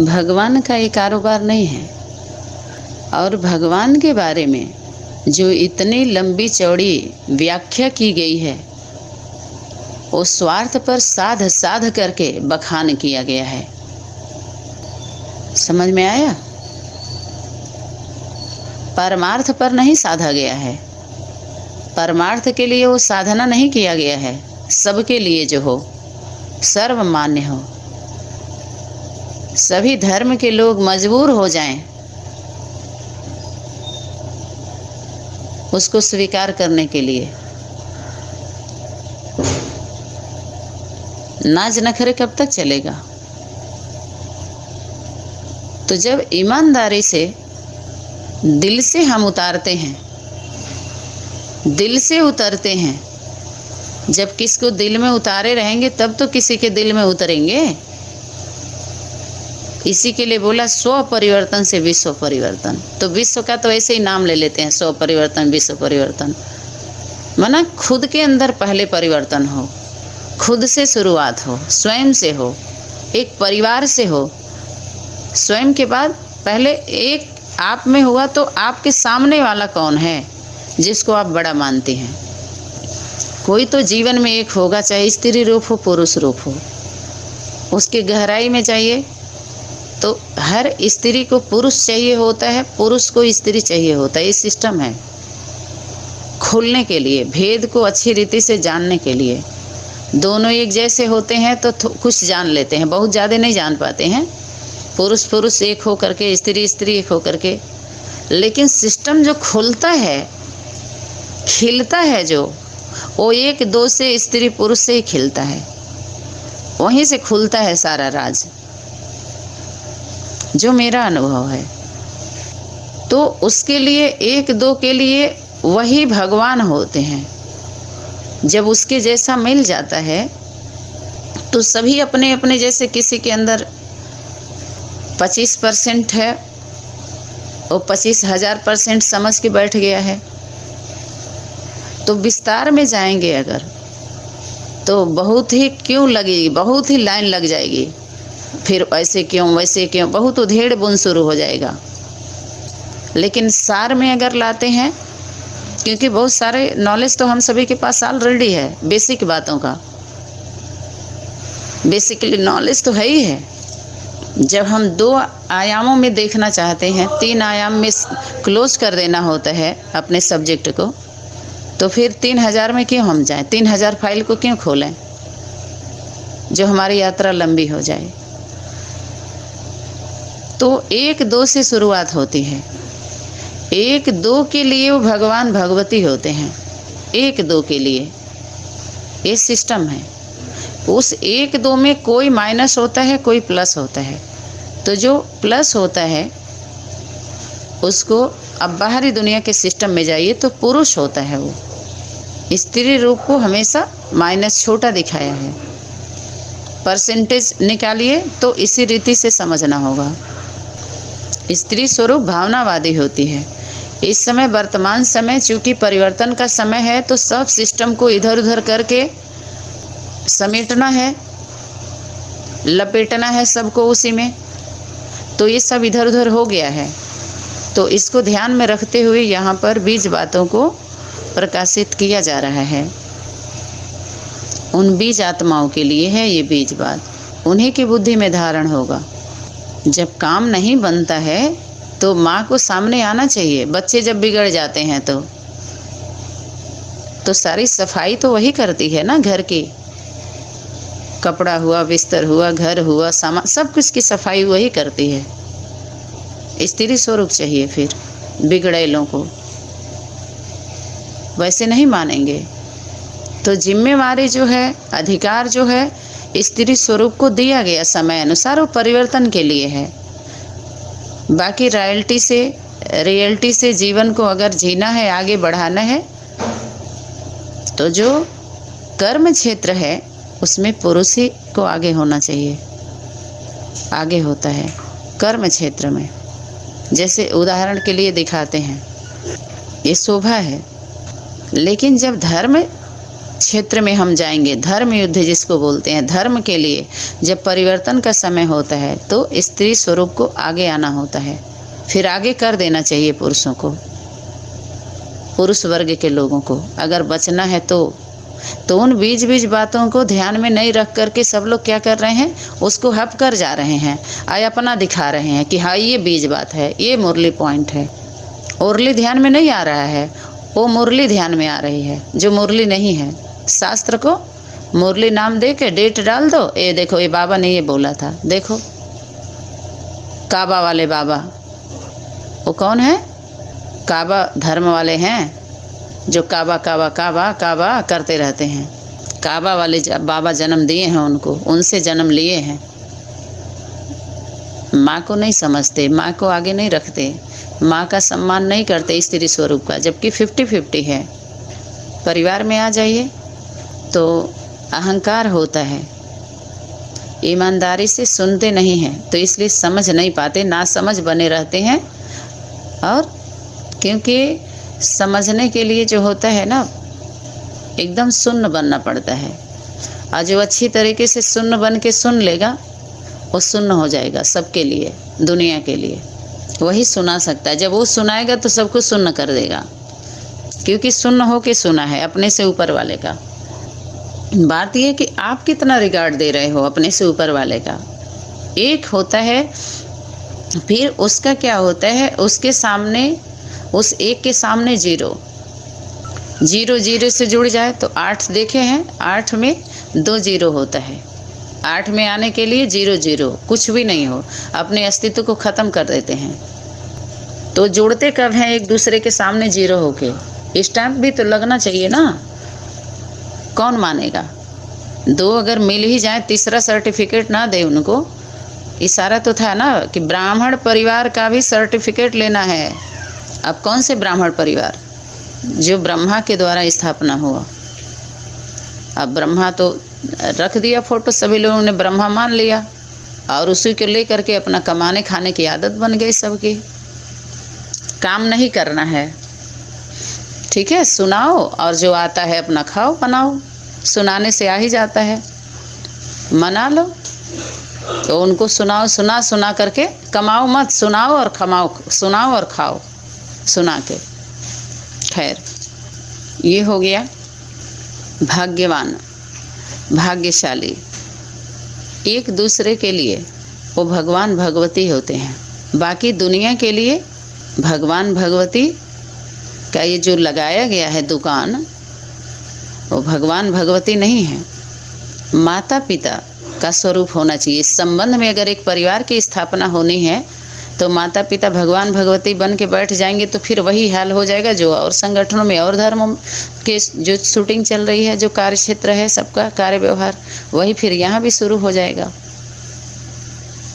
भगवान का ये कारोबार नहीं है। और भगवान के बारे में जो इतनी लंबी चौड़ी व्याख्या की गई है, वो स्वार्थ पर साध साध करके बखान किया गया है। समझ में आया? परमार्थ पर नहीं साधा गया है। परमार्थ के लिए वो साधना नहीं किया गया है। सबके लिए जो हो, सर्वमान्य हो, सभी धर्म के लोग मजबूर हो जाएं उसको स्वीकार करने के लिए। नाज नखरे कब तक चलेगा? तो जब ईमानदारी से दिल से हम उतारते हैं, दिल से उतरते हैं, जब किसको दिल में उतारे रहेंगे तब तो किसी के दिल में उतरेंगे। इसी के लिए बोला स्व परिवर्तन से विश्व परिवर्तन। तो विश्व का तो ऐसे ही नाम ले लेते हैं, स्व परिवर्तन, विश्व परिवर्तन। माना खुद के अंदर पहले परिवर्तन हो, खुद से शुरुआत हो, स्वयं से हो, एक परिवार से हो। स्वयं के बाद पहले एक आप में हुआ तो आपके सामने वाला कौन है जिसको आप बड़ा मानते हैं? कोई तो जीवन में एक होगा, चाहे स्त्री रूप हो, पुरुष रूप हो। उसके गहराई में जाइए तो हर स्त्री को पुरुष चाहिए होता है, पुरुष को स्त्री चाहिए होता है। ये सिस्टम है खुलने के लिए, भेद को अच्छी रीति से जानने के लिए। दोनों एक जैसे होते हैं तो कुछ जान लेते हैं, बहुत ज़्यादा नहीं जान पाते हैं। पुरुष पुरुष एक हो करके, स्त्री स्त्री एक हो करके। लेकिन सिस्टम जो खुलता है, खिलता है, जो वो एक दो से, स्त्री पुरुष से ही खिलता है। वहीं से खुलता है सारा राज, जो मेरा अनुभव है। तो उसके लिए, एक दो के लिए वही भगवान होते हैं। जब उसके जैसा मिल जाता है तो सभी अपने अपने जैसे, किसी के अंदर 25% है, वो 25,000% समझ के बैठ गया है। तो विस्तार में जाएंगे अगर, तो बहुत ही क्यों लगेगी, बहुत ही लाइन लग जाएगी। फिर ऐसे क्यों, वैसे क्यों, बहुत उधेड़ बुन शुरू हो जाएगा। लेकिन सार में अगर लाते हैं, क्योंकि बहुत सारे नॉलेज तो हम सभी के पास ऑलरेडी है, बेसिक बातों का बेसिकली नॉलेज तो है ही है। जब हम 2 आयामों में देखना चाहते हैं, 3 आयाम में क्लोज कर देना होता है अपने सब्जेक्ट को, तो फिर 3000 में क्यों हम जाएं? 3000 फाइल को क्यों खोलें जो हमारी यात्रा लंबी हो जाए? तो 1-2 से शुरुआत होती है। 1-2 के लिए वो भगवान भगवती होते हैं, 1-2 के लिए ये सिस्टम है। उस 1-2 में कोई माइनस होता है, कोई प्लस होता है। तो जो प्लस होता है उसको, अब बाहरी दुनिया के सिस्टम में जाइए तो पुरुष होता है। वो स्त्री रूप को हमेशा माइनस छोटा दिखाया है। परसेंटेज निकालिए तो इसी रीति से समझना होगा। स्त्री स्वरूप भावनावादी होती है। इस समय, वर्तमान समय चूँकि परिवर्तन का समय है, तो सब सिस्टम को इधर उधर करके समेटना है, लपेटना है सबको उसी में। तो ये सब इधर उधर हो गया है। तो इसको ध्यान में रखते हुए यहाँ पर बीज बातों को प्रकाशित किया जा रहा है। उन बीज आत्माओं के लिए है ये बीज बात, उन्हीं की बुद्धि में धारण होगा। जब काम नहीं बनता है तो माँ को सामने आना चाहिए। बच्चे जब बिगड़ जाते हैं तो सारी सफाई तो वही करती है ना, घर की। कपड़ा हुआ, बिस्तर हुआ, घर हुआ, सामान, सब कुछ की सफाई वही करती है। स्त्री स्वरूप चाहिए फिर बिगड़ैलों को, वैसे नहीं मानेंगे। तो जिम्मेवारी जो है, अधिकार जो है, स्त्री स्वरूप को दिया गया समय अनुसार, वो परिवर्तन के लिए है। बाकी रियलिटी से जीवन को अगर जीना है, आगे बढ़ाना है, तो जो कर्म क्षेत्र है उसमें पुरुष ही को आगे होना चाहिए। आगे होता है कर्म क्षेत्र में। जैसे उदाहरण के लिए दिखाते हैं, ये शोभा है। लेकिन जब धर्म क्षेत्र में हम जाएंगे, धर्म युद्ध जिसको बोलते हैं, धर्म के लिए जब परिवर्तन का समय होता है तो स्त्री स्वरूप को आगे आना होता है, फिर आगे कर देना चाहिए पुरुषों को, पुरुष वर्ग के लोगों को अगर बचना है तो उन बीच बीच बातों को ध्यान में नहीं रख करके सब लोग क्या कर रहे हैं, उसको हप कर जा रहे हैं, आया अपना दिखा रहे हैं कि हाँ ये बीज बात है, ये मुरली पॉइंट है। उर्ली ध्यान में नहीं आ रहा है, वो मुरली ध्यान में आ रही है जो मुरली नहीं है। शास्त्र को मुरली नाम दे के डेट डाल दो, ये देखो ये बाबा ने ये बोला था, देखो काबा वाले बाबा, वो कौन है, काबा धर्म वाले हैं जो काबा काबा काबा काबा करते रहते हैं। काबा वाले बाबा जन्म दिए हैं उनको, उनसे जन्म लिए हैं। माँ को नहीं समझते, माँ को आगे नहीं रखते, माँ का सम्मान नहीं करते स्त्री स्वरूप का, जबकि 50-50 है। परिवार में आ जाइए तो अहंकार होता है, ईमानदारी से सुनते नहीं हैं, तो इसलिए समझ नहीं पाते, ना समझ बने रहते हैं। और क्योंकि समझने के लिए जो होता है ना, एकदम सुन्न बनना पड़ता है, और जो अच्छी तरीके से सुन्न बन के सुन लेगा वो सुन्न हो जाएगा सबके लिए, दुनिया के लिए वही सुना सकता है। जब वो सुनाएगा तो सबको सुन्न कर देगा, क्योंकि सुन्न हो के सुना है अपने से ऊपर वाले का। बात यह कि आप कितना रिगार्ड दे रहे हो अपने से ऊपर वाले का। एक होता है, फिर उसका क्या होता है, उसके सामने, उस एक के सामने 0 0 से जुड़ जाए तो 8 देखे हैं, 8 में 2 0 होता है। 8 में आने के लिए 0 0 कुछ भी नहीं हो, अपने अस्तित्व को ख़त्म कर देते हैं। तो जुड़ते कब हैं एक दूसरे के सामने 0 होके, स्टैम्प भी तो लगना चाहिए ना, कौन मानेगा। 2 अगर मिल ही जाए, तीसरा सर्टिफिकेट ना दे उनको। इशारा तो था ना कि ब्राह्मण परिवार का भी सर्टिफिकेट लेना है। अब कौन से ब्राह्मण परिवार, जो ब्रह्मा के द्वारा स्थापना हुआ। अब ब्रह्मा तो रख दिया फोटो, सभी लोगों ने ब्रह्मा मान लिया, और उसी को लेकर के अपना कमाने खाने की आदत बन गई सबकी। काम नहीं करना है, ठीक है, सुनाओ और जो आता है अपना खाओ बनाओ, सुनाने से आ ही जाता है, मना लो। तो उनको सुनाओ, सुना करके कमाओ मत, सुनाओ और कमाओ, सुनाओ और खाओ सुना के। खैर, ये हो गया भाग्यवान, भाग्यशाली। एक दूसरे के लिए वो भगवान भगवती होते हैं, बाकी दुनिया के लिए भगवान भगवती का ये जो लगाया गया है दुकान, वो भगवान भगवती नहीं है, माता पिता का स्वरूप होना चाहिए। इस संबंध में अगर एक परिवार की स्थापना होनी है तो माता पिता भगवान भगवती बन के बैठ जाएंगे तो फिर वही हाल हो जाएगा जो और संगठनों में और धर्मों के जो शूटिंग चल रही है, जो कार्य क्षेत्र है सबका कार्य व्यवहार, वही फिर यहाँ भी शुरू हो जाएगा।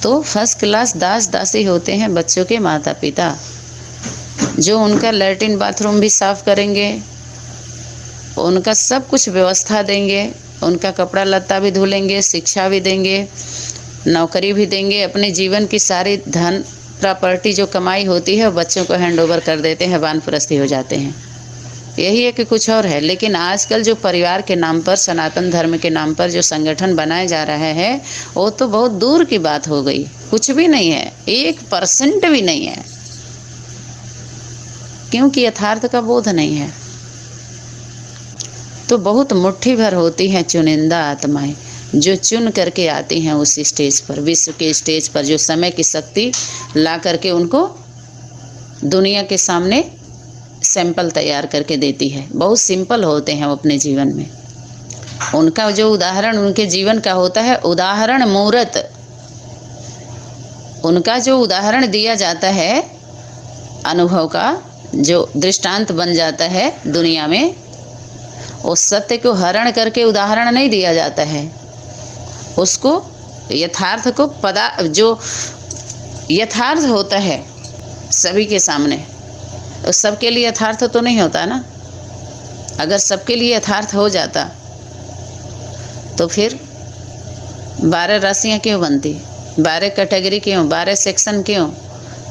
तो फर्स्ट क्लास दास दासी होते हैं बच्चों के माता पिता, जो उनका लैट्रिन बाथरूम भी साफ करेंगे, उनका सब कुछ व्यवस्था देंगे, उनका कपड़ा लत्ता भी धुलेंगे, शिक्षा भी देंगे, नौकरी भी देंगे, अपने जीवन की सारी धन प्रॉपर्टी जो कमाई होती है बच्चों को हैंड ओवर कर देते हैं, वानप्रस्थी हो जाते हैं। यही है कि कुछ और है। लेकिन आजकल जो परिवार के नाम पर, सनातन धर्म के नाम पर जो संगठन बनाया जा रहा है, वो तो बहुत दूर की बात हो गई, कुछ भी नहीं है, 1% भी नहीं है, क्योंकि यथार्थ का बोध नहीं है। तो बहुत मुट्ठी भर होती हैं चुनिंदा आत्माएं जो चुन करके आती हैं उस स्टेज पर, विश्व के स्टेज पर, जो समय की शक्ति ला करके उनको दुनिया के सामने सैंपल तैयार करके देती है। बहुत सिंपल होते हैं वो अपने जीवन में, उनका जो उदाहरण उनके जीवन का होता है, उदाहरण मूर्त, उनका जो उदाहरण दिया जाता है, अनुभव का जो दृष्टांत बन जाता है दुनिया में, उस सत्य को हरण करके उदाहरण नहीं दिया जाता है, उसको यथार्थ को जो यथार्थ होता है सभी के सामने, तो सबके लिए यथार्थ तो नहीं होता ना। अगर सबके लिए यथार्थ हो जाता तो फिर 12 राशियाँ क्यों बनती, 12 कैटेगरी क्यों, 12 सेक्शन क्यों,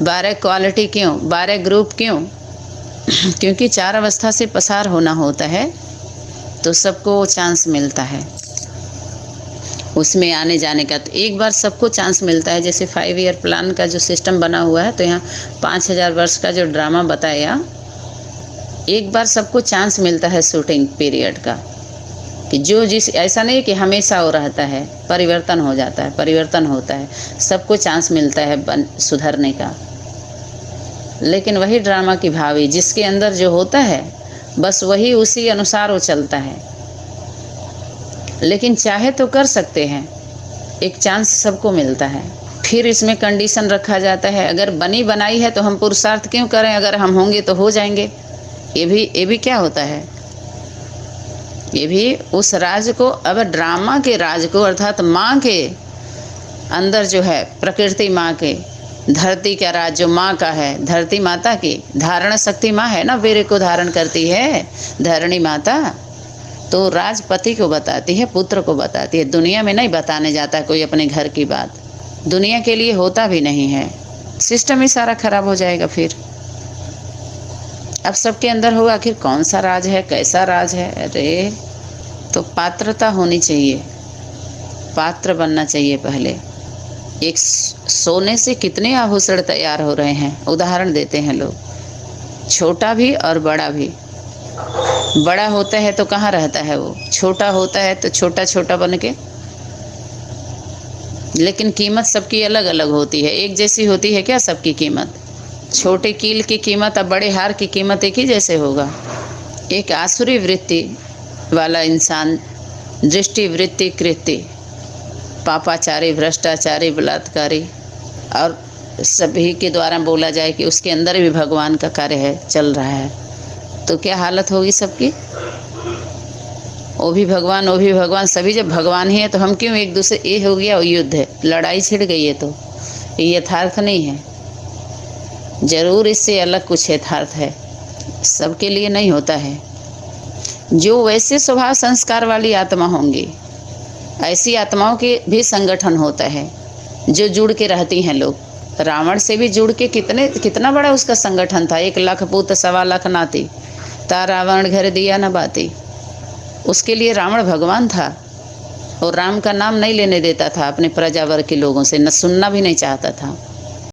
12 क्वालिटी क्यों, 12 ग्रुप क्यों? क्योंकि 4 अवस्था से पसार होना होता है। तो सबको चांस मिलता है उसमें आने जाने का। तो एक बार सबको चांस मिलता है, जैसे 5 ईयर प्लान का जो सिस्टम बना हुआ है, तो यहाँ 5000 वर्ष का जो ड्रामा बताया, एक बार सबको चांस मिलता है शूटिंग पीरियड का, कि जो जिस ऐसा नहीं कि हमेशा हो रहता है, परिवर्तन हो जाता है, परिवर्तन होता है, सबको चांस मिलता है सुधरने का। लेकिन वही ड्रामा की भावी जिसके अंदर जो होता है बस वही उसी अनुसार वो चलता है। लेकिन चाहे तो कर सकते हैं, एक चांस सबको मिलता है। फिर इसमें कंडीशन रखा जाता है, अगर बनी बनाई है तो हम पुरुषार्थ क्यों करें, अगर हम होंगे तो हो जाएंगे। ये भी क्या होता है, ये भी उस राज को, अब ड्रामा के राज को, अर्थात माँ के अंदर जो है, प्रकृति माँ के, धरती का राज जो माँ का है, धरती माता की धारण शक्ति माँ है ना, वीर्य को धारण करती है धरणी माता, तो राजपति को बताती है, पुत्र को बताती है। दुनिया में नहीं बताने जाता कोई अपने घर की बात, दुनिया के लिए होता भी नहीं है, सिस्टम ही सारा खराब हो जाएगा। फिर अब सबके अंदर होगा आखिर कौन सा राज है, कैसा राज है। अरे तो पात्रता होनी चाहिए, पात्र बनना चाहिए पहले। एक सोने से कितने आभूषण तैयार हो रहे हैं, उदाहरण देते हैं लोग, छोटा भी और बड़ा भी। बड़ा होता है तो कहाँ रहता है वो, छोटा होता है तो छोटा छोटा बन के, लेकिन कीमत सबकी अलग अलग होती है, एक जैसी होती है क्या सबकी कीमत? छोटे कील की कीमत और बड़े हार की कीमत एक ही जैसे होगा। एक आसुरी वृत्ति वाला इंसान, दृष्टि वृत्ति कृत्य, पापाचारी, भ्रष्टाचारी, बलात्कारी, और सभी के द्वारा बोला जाए कि उसके अंदर भी भगवान का कार्य है, चल रहा है, तो क्या हालत होगी सबकी? वो भी भगवान, वो भी भगवान, सभी जब भगवान ही है तो हम क्यों एक दूसरे, ये हो गया युद्ध है, लड़ाई छिड़ गई है, तो ये यथार्थ नहीं है। जरूर इससे अलग कुछ यथार्थ है, सबके लिए नहीं होता है। जो वैसे स्वभाव संस्कार वाली आत्मा होंगी, ऐसी आत्माओं के भी संगठन होता है जो जुड़ के रहती हैं लोग। रावण से भी जुड़ के कितना बड़ा उसका संगठन था, 1 लाख पूत 1.25 लाख नाती, ता रावण घर दिया न बाती। उसके लिए रावण भगवान था और राम का नाम नहीं लेने देता था अपने प्रजावर के लोगों से, न सुनना भी नहीं चाहता था।